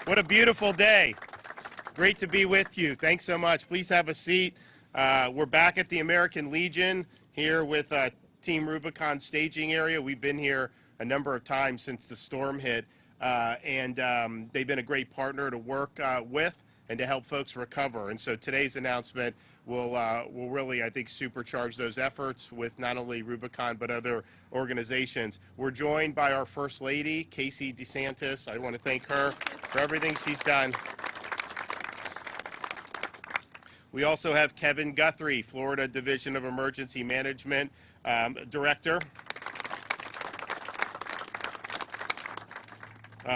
What a beautiful day. Great to be with you. Thanks so much. Please have a seat. We're back at the American Legion here with Team Rubicon staging area. We've been here a number of times since the storm hit, and they've been a great partner to work with and to help folks recover. And so today's announcement will really, I think, supercharge those efforts with not only Rubicon but other organizations. We're joined by our First Lady, Casey DeSantis. I want to thank her for everything she's done. We also have Kevin Guthrie, Florida Division of Emergency Management Director.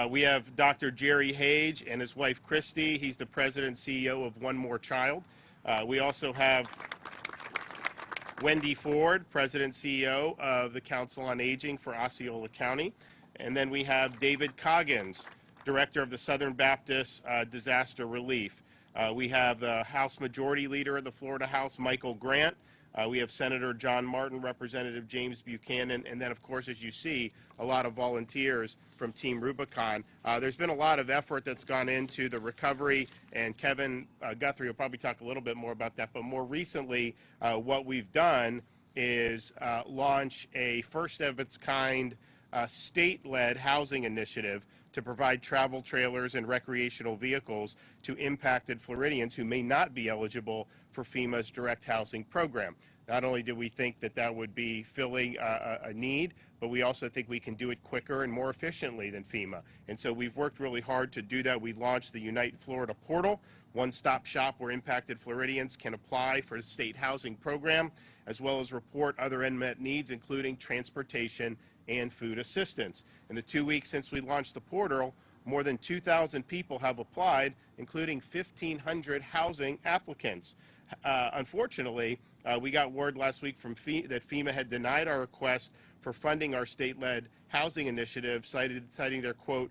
We have Dr. Jerry Hage and his wife Christy. He's the president and CEO of One More Child. We also have Wendy Ford, president and CEO of the Council on Aging for Osceola County. And then we have David Coggins, director of the Southern Baptist Disaster Relief. We have the House Majority Leader of the Florida House, Michael Grant. We have Senator John Martin, Representative James Buchanan, and then, of course, as you see, a lot of volunteers from Team Rubicon. There's been a lot of effort that's gone into the recovery, and Kevin Guthrie will probably talk a little bit more about that. But more recently, what we've done is launch a first-of-its-kind state-led housing initiative to provide travel trailers and recreational vehicles to impacted Floridians who may not be eligible for FEMA's direct housing program. Not only do we think that that would be filling a need, but we also think we can do it quicker and more efficiently than FEMA. And so we've worked really hard to do that. We launched the Unite Florida portal, one-stop shop where impacted Floridians can apply for the state housing program, as well as report other unmet needs, including transportation and food assistance. In the 2 weeks since we launched the portal, more than 2,000 people have applied, including 1,500 housing applicants. Unfortunately, we got word last week from that FEMA had denied our request for funding our state-led housing initiative, citing their, quote,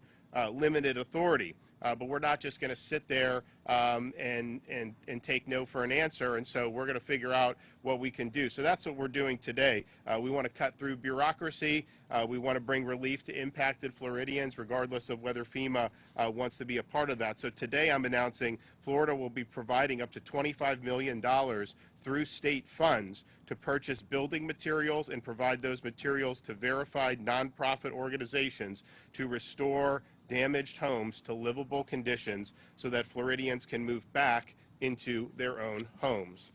limited authority. But we're not just going to sit there and take no for an answer, and so we're going to figure out what we can do. So that's what we're doing today. We want to cut through bureaucracy. We want to bring relief to impacted Floridians, regardless of whether FEMA wants to be a part of that. So today I'm announcing Florida will be providing up to $25 million through state funds to purchase building materials and provide those materials to verified nonprofit organizations to restore damaged homes to livable conditions so that Floridians can move back into their own homes.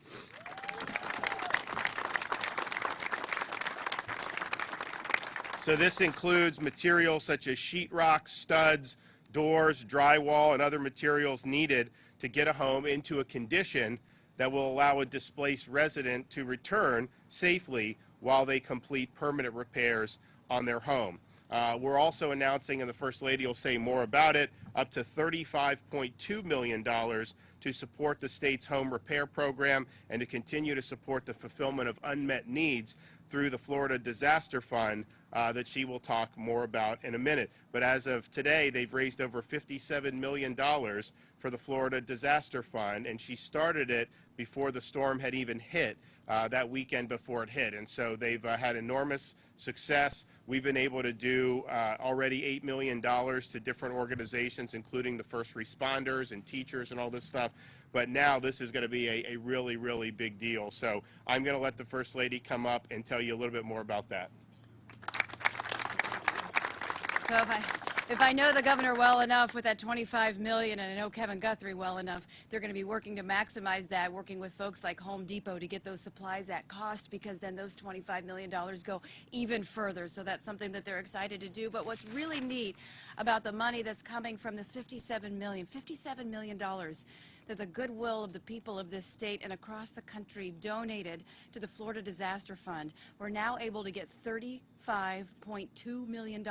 So this includes materials such as sheetrock, studs, doors, drywall, and other materials needed to get a home into a condition that will allow a displaced resident to return safely while they complete permanent repairs on their home. We're also announcing, and the First Lady will say more about it, up to $35.2 million to support the state's home repair program and to continue to support the fulfillment of unmet needs through the Florida Disaster Fund that she will talk more about in a minute. But as of today, they've raised over $57 million for the Florida Disaster Fund, and she started it before the storm had even hit, that weekend before it hit. And so they've had enormous success. We've been able to do already $8 million to different organizations, including the first responders and teachers and all this stuff. But now this is going to be a really, really big deal. So I'm going to let the First Lady come up and tell you a little bit more about that. So if I know the governor well enough with that $25 million, and I know Kevin Guthrie well enough, they're going to be working to maximize that, working with folks like Home Depot to get those supplies at cost, because then those $25 million go even further. So that's something that they're excited to do. But what's really neat about the money that's coming from the $57 million that the goodwill of the people of this state and across the country donated to the Florida Disaster Fund, we're now able to get $35.2 million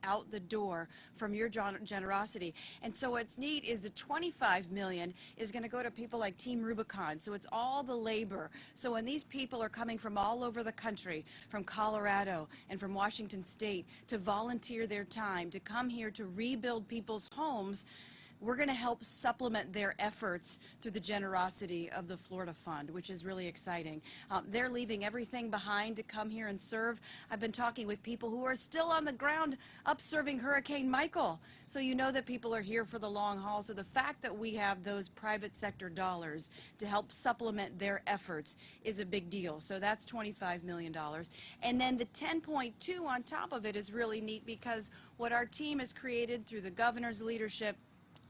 out the door from your generosity. And so what's neat is the $25 million is going to go to people like Team Rubicon. So it's all the labor. So when these people are coming from all over the country, from Colorado and from Washington State, to volunteer their time to come here to rebuild people's homes, we're going to help supplement their efforts through the generosity of the Florida Fund, which is really exciting. They're leaving everything behind to come here and serve. I've been talking with people who are still on the ground up serving Hurricane Michael. So you know that people are here for the long haul. So the fact that we have those private sector dollars to help supplement their efforts is a big deal. So that's $25 million. And then the 10.2 on top of it is really neat, because what our team has created through the governor's leadership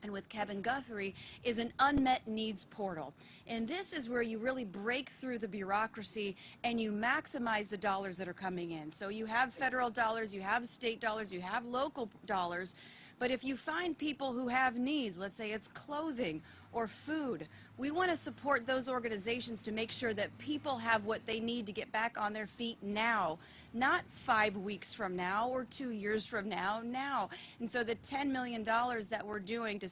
and with Kevin Guthrie is an unmet needs portal. And this is where you really break through the bureaucracy and you maximize the dollars that are coming in. So you have federal dollars, you have state dollars, you have local dollars, but if you find people who have needs, let's say it's clothing or food, we want to support those organizations to make sure that people have what they need to get back on their feet now, not 5 weeks from now or 2 years from now, now. And so the $10 million that we're doing to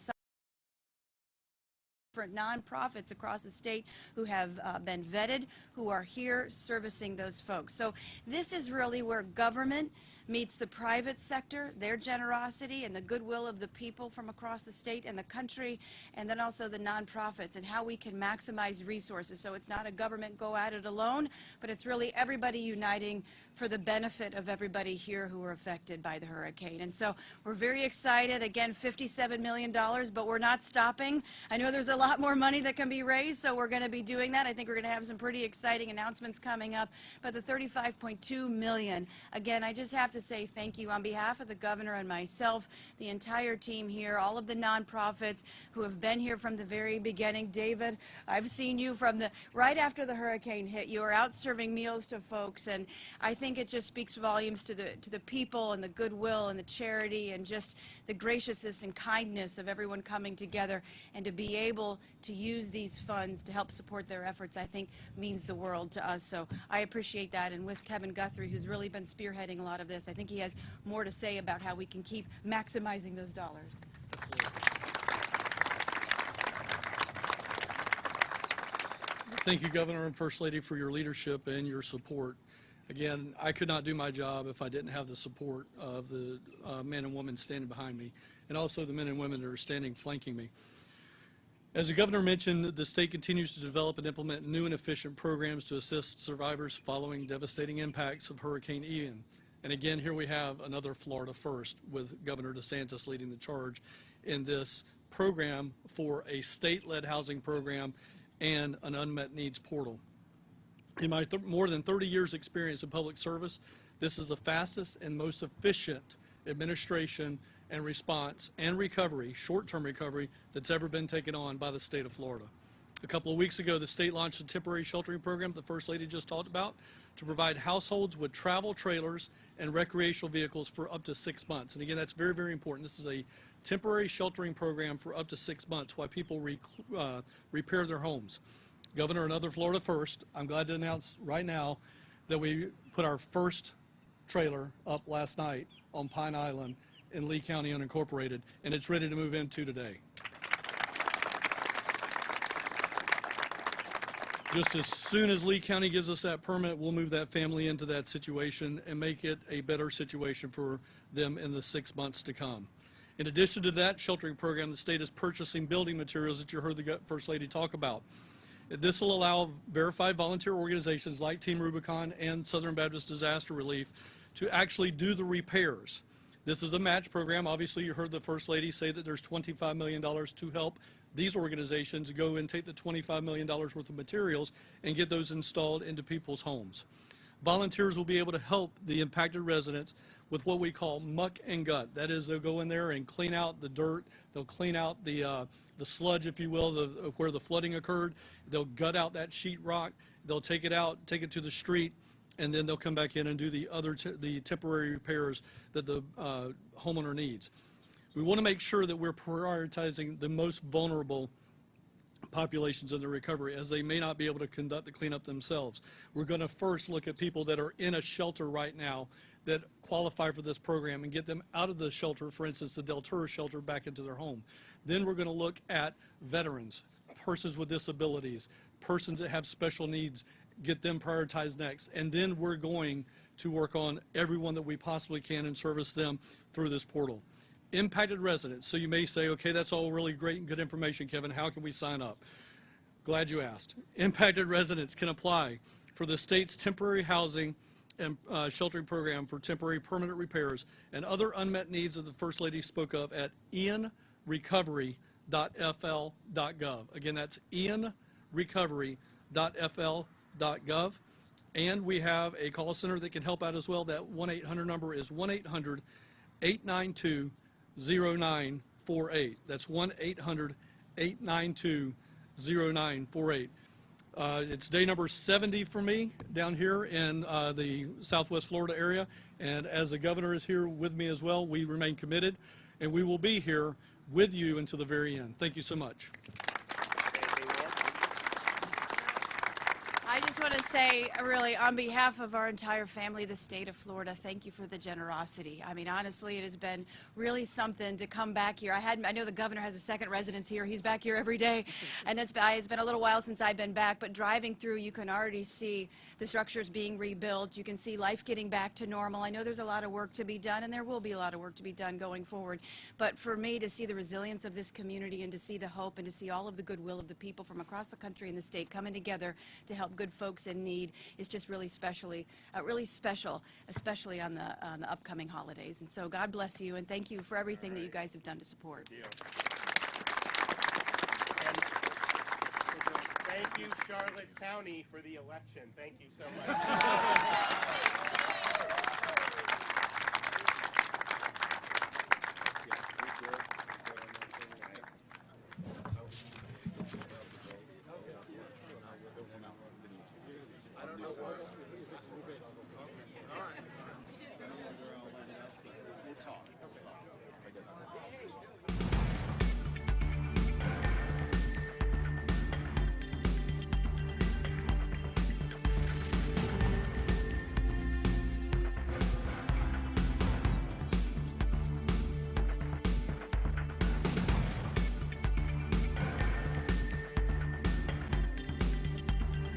different nonprofits across the state who have been vetted, who are here servicing those folks. So this is really where government meets the private sector, their generosity and the goodwill of the people from across the state and the country, and then also the nonprofits and how we can maximize resources. So it's not a government go at it alone, but it's really everybody uniting for the benefit of everybody here who were affected by the hurricane. And so we're very excited. Again, $57 million, but we're not stopping. I know there's a lot more money that can be raised, so we're going to be doing that. I think we're going to have some pretty exciting announcements coming up. But the $35.2 million, again, I just have to say thank you on behalf of the governor and myself, the entire team here, all of the nonprofits who have been here from the very beginning. David, I've seen you from right after the hurricane hit. You were out serving meals to folks, and I think it just speaks volumes to the people and the goodwill and the charity and just the graciousness and kindness of everyone coming together, and to be able to use these funds to help support their efforts, I think means the world to us. So I appreciate that. And with Kevin Guthrie, who's really been spearheading a lot of this, I think he has more to say about how we can keep maximizing those dollars. Thank you, Governor and First Lady, for your leadership and your support. Again, I could not do my job if I didn't have the support of the men and women standing behind me, and also the men and women that are standing flanking me. As the Governor mentioned, the state continues to develop and implement new and efficient programs to assist survivors following devastating impacts of Hurricane Ian. And again, here we have another Florida first, with Governor DeSantis leading the charge in this program for a state-led housing program and an unmet needs portal. In my more than 30 years experience in public service, this is the fastest and most efficient administration and response and recovery, short-term recovery, that's ever been taken on by the state of Florida. A couple of weeks ago, the state launched a temporary sheltering program the First Lady just talked about to provide households with travel trailers and recreational vehicles for up to 6 months. And again, that's very, very important. This is a temporary sheltering program for up to 6 months while people repair their homes. Governor, another Florida first. I'm glad to announce right now that we put our first trailer up last night on Pine Island in Lee County unincorporated, and it's ready to move into today. Just as soon as Lee County gives us that permit, we'll move that family into that situation and make it a better situation for them in the 6 months to come. In addition to that sheltering program, the state is purchasing building materials that you heard the First Lady talk about. This will allow verified volunteer organizations like Team Rubicon and Southern Baptist Disaster Relief to actually do the repairs. This is a match program. Obviously, you heard the First Lady say that there's $25 million to help these organizations go and take the $25 million worth of materials and get those installed into people's homes. Volunteers will be able to help the impacted residents with what we call muck and gut. That is, they'll go in there and clean out the dirt. They'll clean out the sludge, if you will, where the flooding occurred. They'll gut out that sheetrock. They'll take it out, take it to the street, and then they'll come back in and do the temporary repairs that the homeowner needs. We want to make sure that we're prioritizing the most vulnerable populations in the recovery, as they may not be able to conduct the cleanup themselves. We're going to first look at people that are in a shelter right now that qualify for this program and get them out of the shelter, for instance, the Deltura shelter, back into their home. Then we're going to look at veterans, persons with disabilities, persons that have special needs, get them prioritized next. And then we're going to work on everyone that we possibly can and service them through this portal. impacted residents. So you may say, okay, that's all really great and good information, Kevin. How can we sign up? Glad you asked. Impacted residents can apply for the state's temporary housing and sheltering program for temporary permanent repairs and other unmet needs that the First Lady spoke of at ianrecovery.fl.gov. Again, that's ianrecovery.fl.gov. And we have a call center that can help out as well. That 1-800 number is 1-800-892-0948. That's 1-800-892-0948. It's day number 70 for me down here in the Southwest Florida area. And as the governor is here with me as well, we remain committed, and we will be here with you until the very end. Thank you so much. I just want to say, really, on behalf of our entire family, the state of Florida, thank you for the generosity. I mean, honestly, it has been really something to come back here. I know the governor has a second residence here. He's back here every day, and it's been a little while since I've been back, but driving through, you can already see the structures being rebuilt. You can see life getting back to normal. I know there's a lot of work to be done, and there will be a lot of work to be done going forward, but for me to see the resilience of this community and to see the hope and to see all of the goodwill of the people from across the country and the state coming together to help good folks in need is just really really special, especially on the upcoming holidays. And so God bless you, and thank you for everything that you guys have done to support. And thank you, Charlotte County, for the election. Thank you so much.